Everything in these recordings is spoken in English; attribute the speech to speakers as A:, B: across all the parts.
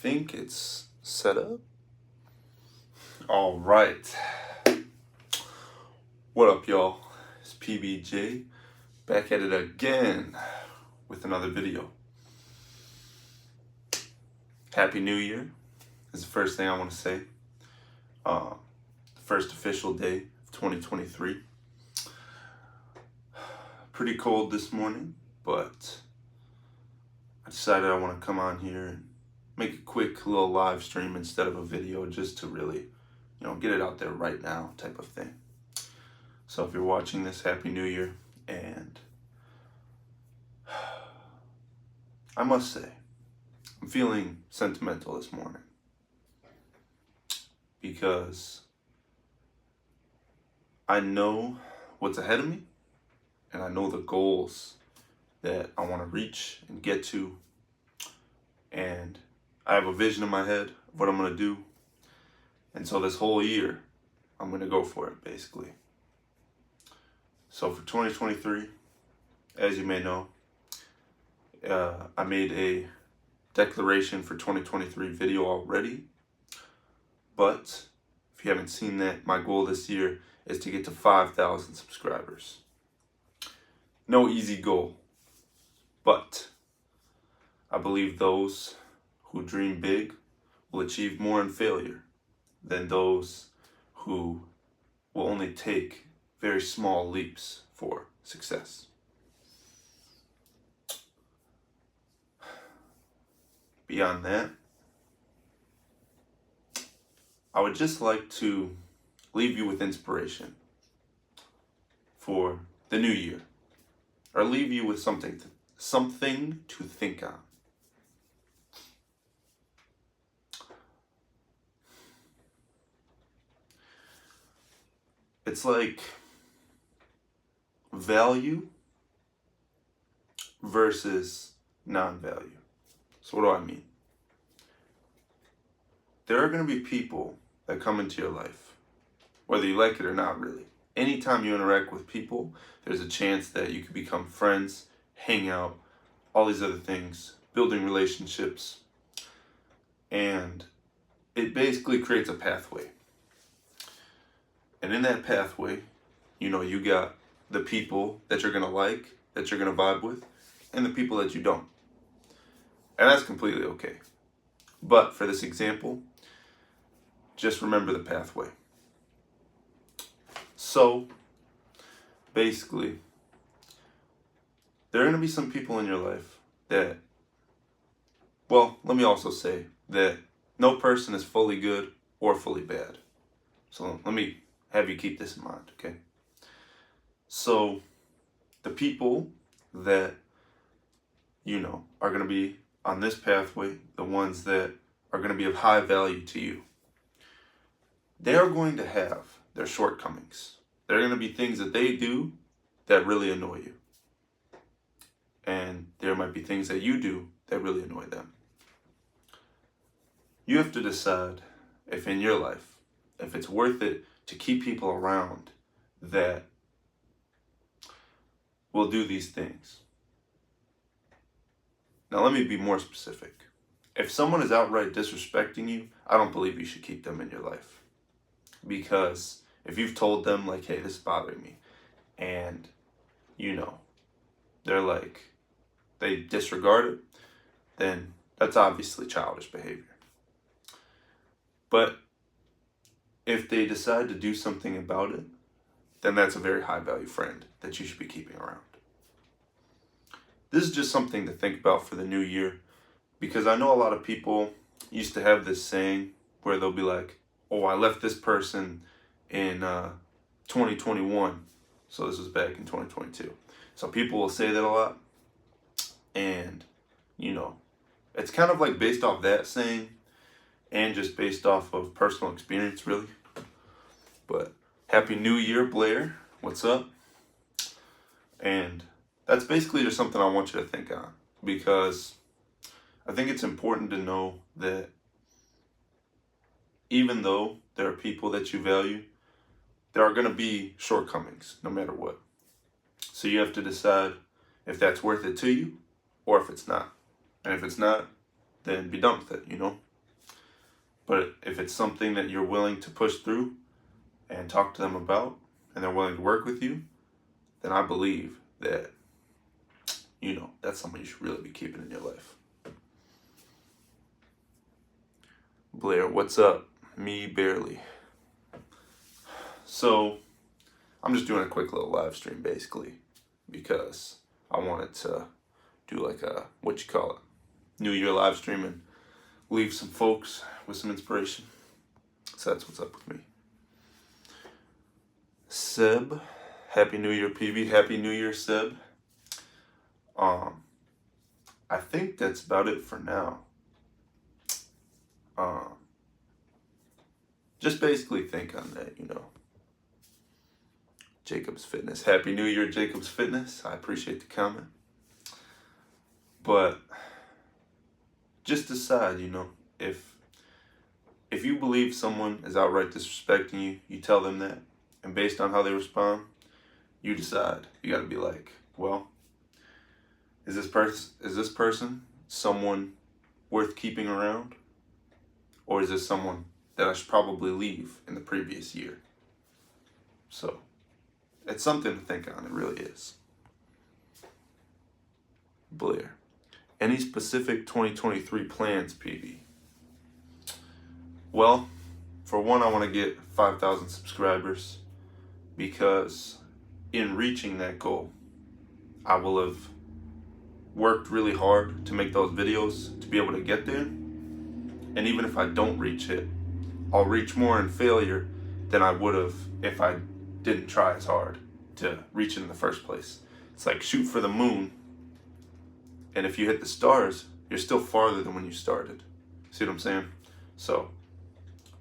A: think it's set up. All right. What up, y'all? It's PBJ back at it again with another video. Happy New Year is the first thing I want to say. The first official day of 2023. Pretty cold this morning, but I decided I want to come on here and make a quick little live stream instead of a video, just to really, get it out there right now type of thing. So if you're watching this, Happy New Year. And I must say, I'm feeling sentimental this morning because I know what's ahead of me and I know the goals that I want to reach and get to, and I have a vision in my head of what I'm going to do. And so this whole year, I'm going to go for it, basically. So for 2023, as you may know, I made a declaration for 2023 video already. But if you haven't seen that, my goal this year is to get to 5,000 subscribers. No easy goal, but I believe those who dream big will achieve more in failure than those who will only take very small leaps for success. Beyond that, I would just like to leave you with inspiration for the new year, or leave you with something to think on. It's like value versus non-value. So what do I mean? There are going to be people that come into your life, whether you like it or not, really. Anytime you interact with people, there's a chance that you could become friends, hang out, all these other things, building relationships. And it basically creates a pathway. And in that pathway, you got the people that you're going to like, that you're going to vibe with, and the people that you don't. And that's completely okay. But for this example, just remember the pathway. So, basically, there are going to be some people in your life that, well, let me also say that no person is fully good or fully bad. So let me have you keep this in mind, okay? So, the people that, are going to be on this pathway, the ones that are going to be of high value to you, they are going to have their shortcomings. There are going to be things that they do that really annoy you. And there might be things that you do that really annoy them. You have to decide if in your life, if it's worth it to keep people around that will do these things. Now let me be more specific. If someone is outright disrespecting you, I don't believe you should keep them in your life. Because if you've told them, like, hey, this is bothering me, and, they're like, they disregard it, then that's obviously childish behavior. But if they decide to do something about it, then that's a very high value friend that you should be keeping around. This is just something to think about for the new year, because I know a lot of people used to have this saying where they'll be like, oh, I left this person in 2021. So this was back in 2022. So people will say that a lot. And, it's kind of like based off that saying and just based off of personal experience, really. But Happy New Year, Blair. What's up? And that's basically just something I want you to think on, because I think it's important to know that even though there are people that you value, there are going to be shortcomings no matter what. So you have to decide if that's worth it to you or if it's not. And if it's not, then be done with it, But if it's something that you're willing to push through and talk to them about, and they're willing to work with you, then I believe that, that's something you should really be keeping in your life. Blair, what's up? Me barely. So, I'm just doing a quick little live stream basically because I wanted to do like a, New Year live stream and leave some folks with some inspiration. So that's what's up with me. Seb, Happy New Year, PB. Happy New Year, Seb. I think that's about it for now. Just basically think on that, Jacob's Fitness. Happy New Year, Jacob's Fitness. I appreciate the comment. But just decide, if you believe someone is outright disrespecting you, you tell them that. And based on how they respond, you decide. You gotta be like, well, is this person someone worth keeping around? Or is this someone that I should probably leave in the previous year? So, it's something to think on, it really is. Blair, any specific 2023 plans, PB? Well, for one, I want to get 5,000 subscribers because in reaching that goal, I will have worked really hard to make those videos to be able to get there. And even if I don't reach it, I'll reach more in failure than I would have if I didn't try as hard to reach it in the first place. It's like shoot for the moon, and if you hit the stars, you're still farther than when you started. See what I'm saying? So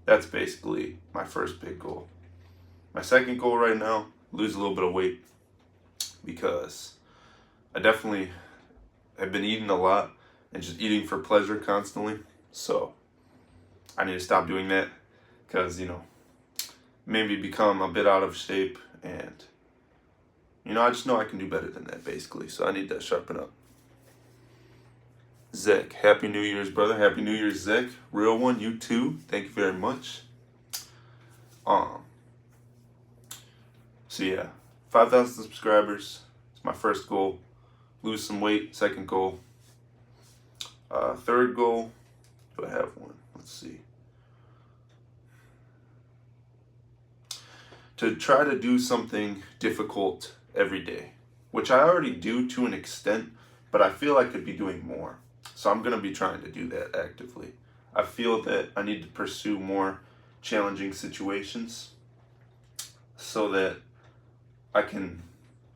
A: that's basically my first big goal. My second goal right now, lose a little bit of weight, because I definitely have been eating a lot and just eating for pleasure constantly. So I need to stop doing that because, maybe become a bit out of shape, and, I just know I can do better than that basically. So I need to sharpen up. Zek, Happy New Year's, brother. Happy New Year's, Zek. Real one, you too. Thank you very much. So yeah, 5,000 subscribers. It's my first goal. Lose some weight, second goal. Third goal, do I have one? Let's see. To try to do something difficult every day, which I already do to an extent, but I feel I could be doing more. So I'm going to be trying to do that actively. I feel that I need to pursue more challenging situations so that I can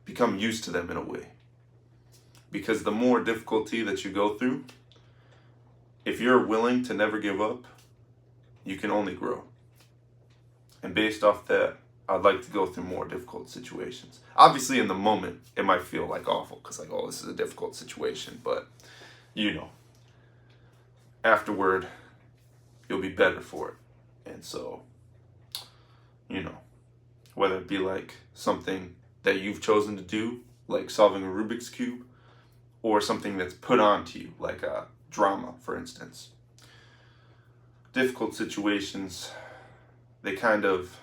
A: become used to them in a way. Because the more difficulty that you go through, if you're willing to never give up, you can only grow. And based off that, I'd like to go through more difficult situations. Obviously, in the moment, it might feel like awful because this is a difficult situation. But, afterward, you'll be better for it. And so, whether it be like something that you've chosen to do, like solving a Rubik's Cube, or something that's put onto you, like a drama, for instance. Difficult situations, they kind of,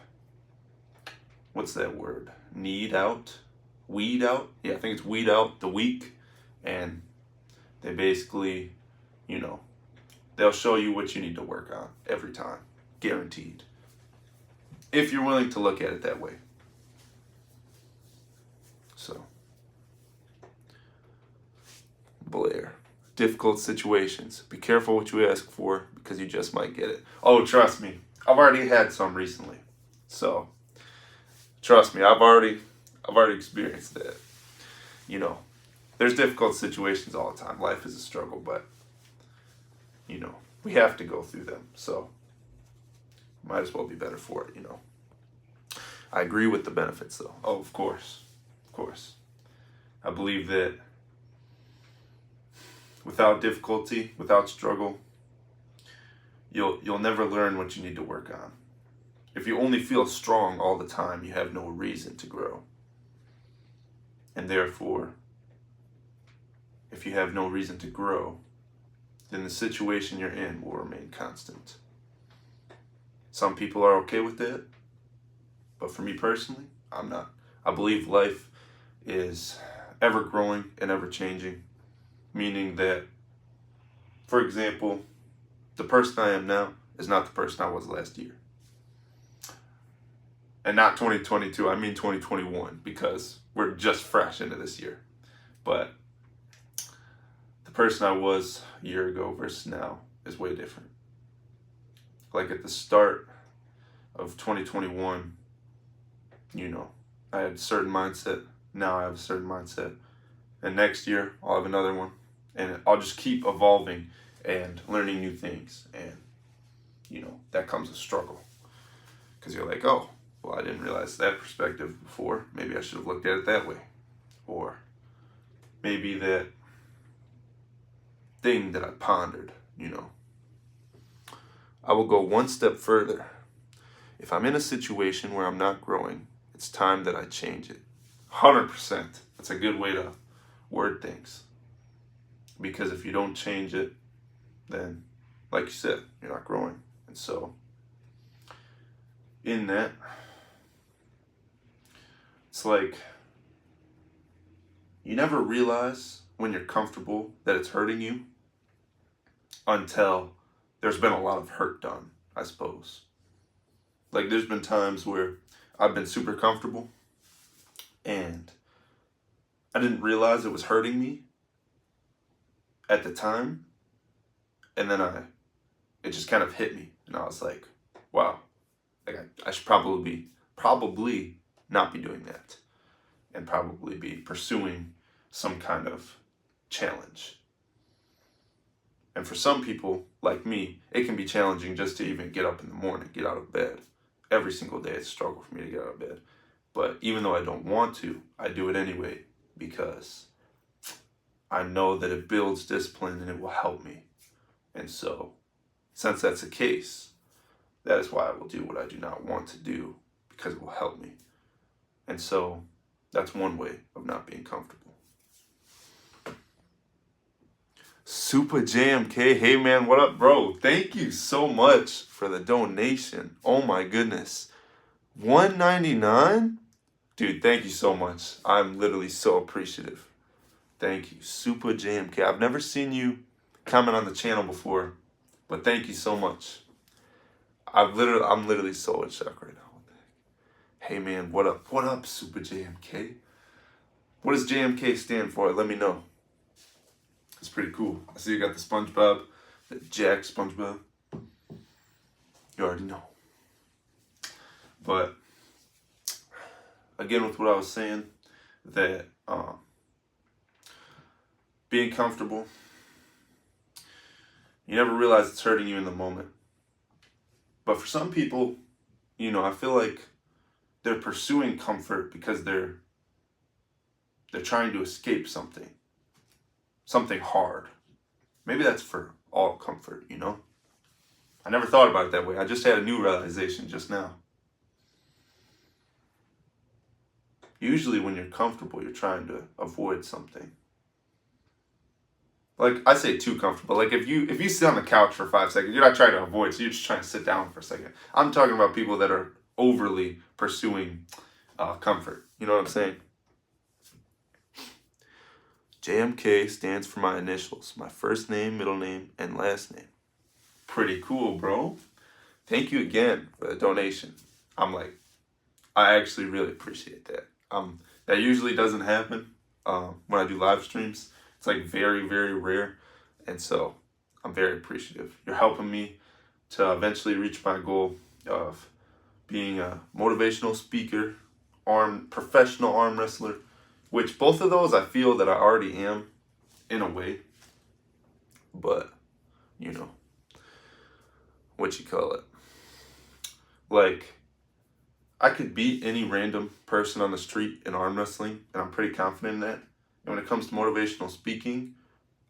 A: what's that word? Weed out? Yeah, I think it's weed out the weak, and they basically, they'll show you what you need to work on every time, guaranteed. If you're willing to look at it that way. So, Blair, difficult situations. Be careful what you ask for because you just might get it. Oh, trust me. I've already had some recently. So, trust me, I've already experienced that. There's difficult situations all the time. Life is a struggle, but, we have to go through them. So, might as well be better for it, I agree with the benefits, though. Oh, of course. I believe that without difficulty, without struggle, you'll never learn what you need to work on. If you only feel strong all the time, you have no reason to grow. And therefore, if you have no reason to grow, then the situation you're in will remain constant. Some people are okay with that, but for me personally, I'm not. I believe life is ever growing and ever changing, meaning that, for example, the person I am now is not the person I was last year. And not 2022, I mean 2021, because we're just fresh into this year. But the person I was a year ago versus now is way different. Like at the start of 2021, I had a certain mindset. Now I have a certain mindset. And next year, I'll have another one. And I'll just keep evolving and learning new things. And, that comes a struggle. Because you're like, oh, well, I didn't realize that perspective before. Maybe I should have looked at it that way. Or maybe that thing that I pondered, I will go one step further. If I'm in a situation where I'm not growing, it's time that I change it. 100%. That's a good way to word things. Because if you don't change it, then, like you said, you're not growing. And so, in that, it's like you never realize when you're comfortable that it's hurting you until there's been a lot of hurt done, I suppose. Like there's been times where I've been super comfortable and I didn't realize it was hurting me at the time. And then it just kind of hit me and I was like, wow, like I should probably not be doing that and probably be pursuing some kind of challenge. And for some people, like me, it can be challenging just to even get up in the morning, get out of bed. Every single day it's a struggle for me to get out of bed. But even though I don't want to, I do it anyway because I know that it builds discipline and it will help me. And so, since that's the case, that is why I will do what I do not want to do because it will help me. And so, that's one way of not being comfortable. Super JMK, hey man, what up, bro? Thank you so much for the donation. Oh my goodness. $1.99? Dude, thank you so much. I'm literally so appreciative. Thank you. Super JMK. I've never seen you comment on the channel before, but thank you so much. I'm literally so in shock right now. Hey man, what up? What up, Super JMK? What does JMK stand for? Let me know. It's pretty cool. I see you got the SpongeBob, the Jack SpongeBob. You already know. But again, with what I was saying, that being comfortable, you never realize it's hurting you in the moment. But for some people, I feel like they're pursuing comfort because they're trying to escape something hard. Maybe that's for all comfort, I never thought about it that way. I just had a new realization just now. Usually when you're comfortable, you're trying to avoid something. Like, I say too comfortable. Like, if you sit on the couch for 5 seconds, you're not trying to avoid, so you're just trying to sit down for a second. I'm talking about people that are overly pursuing comfort. You know what I'm saying? JMK stands for my initials. My first name, middle name, and last name. Pretty cool, bro. Thank you again for the donation. I actually really appreciate that. That usually doesn't happen when I do live streams. It's like very, very rare. And so I'm very appreciative. You're helping me to eventually reach my goal of being a motivational speaker, professional arm wrestler, which both of those I feel that I already am in a way. But, what you call it? Like, I could beat any random person on the street in arm wrestling, and I'm pretty confident in that. And when it comes to motivational speaking,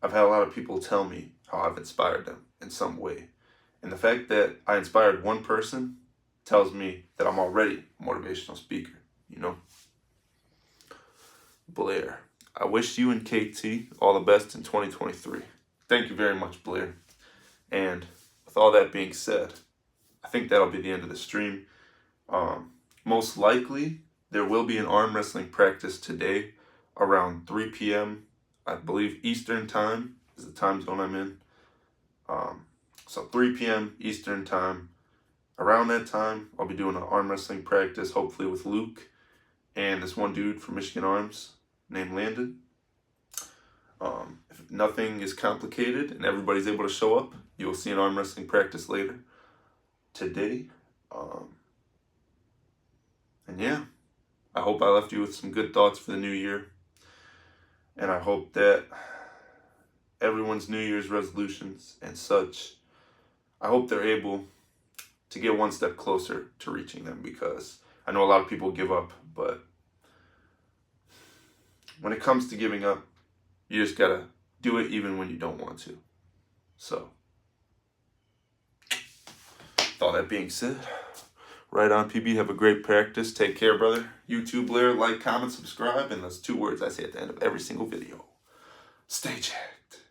A: I've had a lot of people tell me how I've inspired them in some way. And the fact that I inspired one person tells me that I'm already a motivational speaker, Blair, I wish you and KT all the best in 2023. Thank you very much, Blair. And with all that being said, I think that'll be the end of the stream. Most likely, there will be an arm wrestling practice today around 3 p.m. I believe Eastern time is the time zone I'm in. So 3 p.m. Eastern time. Around that time, I'll be doing an arm wrestling practice, hopefully with Luke and this one dude from Michigan Arms named Landon. If nothing is complicated and everybody's able to show up, you'll see an arm wrestling practice later today. And yeah, I hope I left you with some good thoughts for the new year. And I hope that everyone's New Year's resolutions and such, I hope they're able to get one step closer to reaching them, because I know a lot of people give up, but when it comes to giving up, you just gotta do it even when you don't want to. So, with all that being said, right on, PB. Have a great practice. Take care, brother. YouTube, Blair, like, comment, subscribe, and those 2 words I say at the end of every single video. Stay jacked.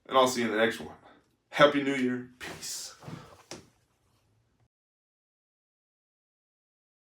A: And I'll see you in the next one. Happy New Year. Peace.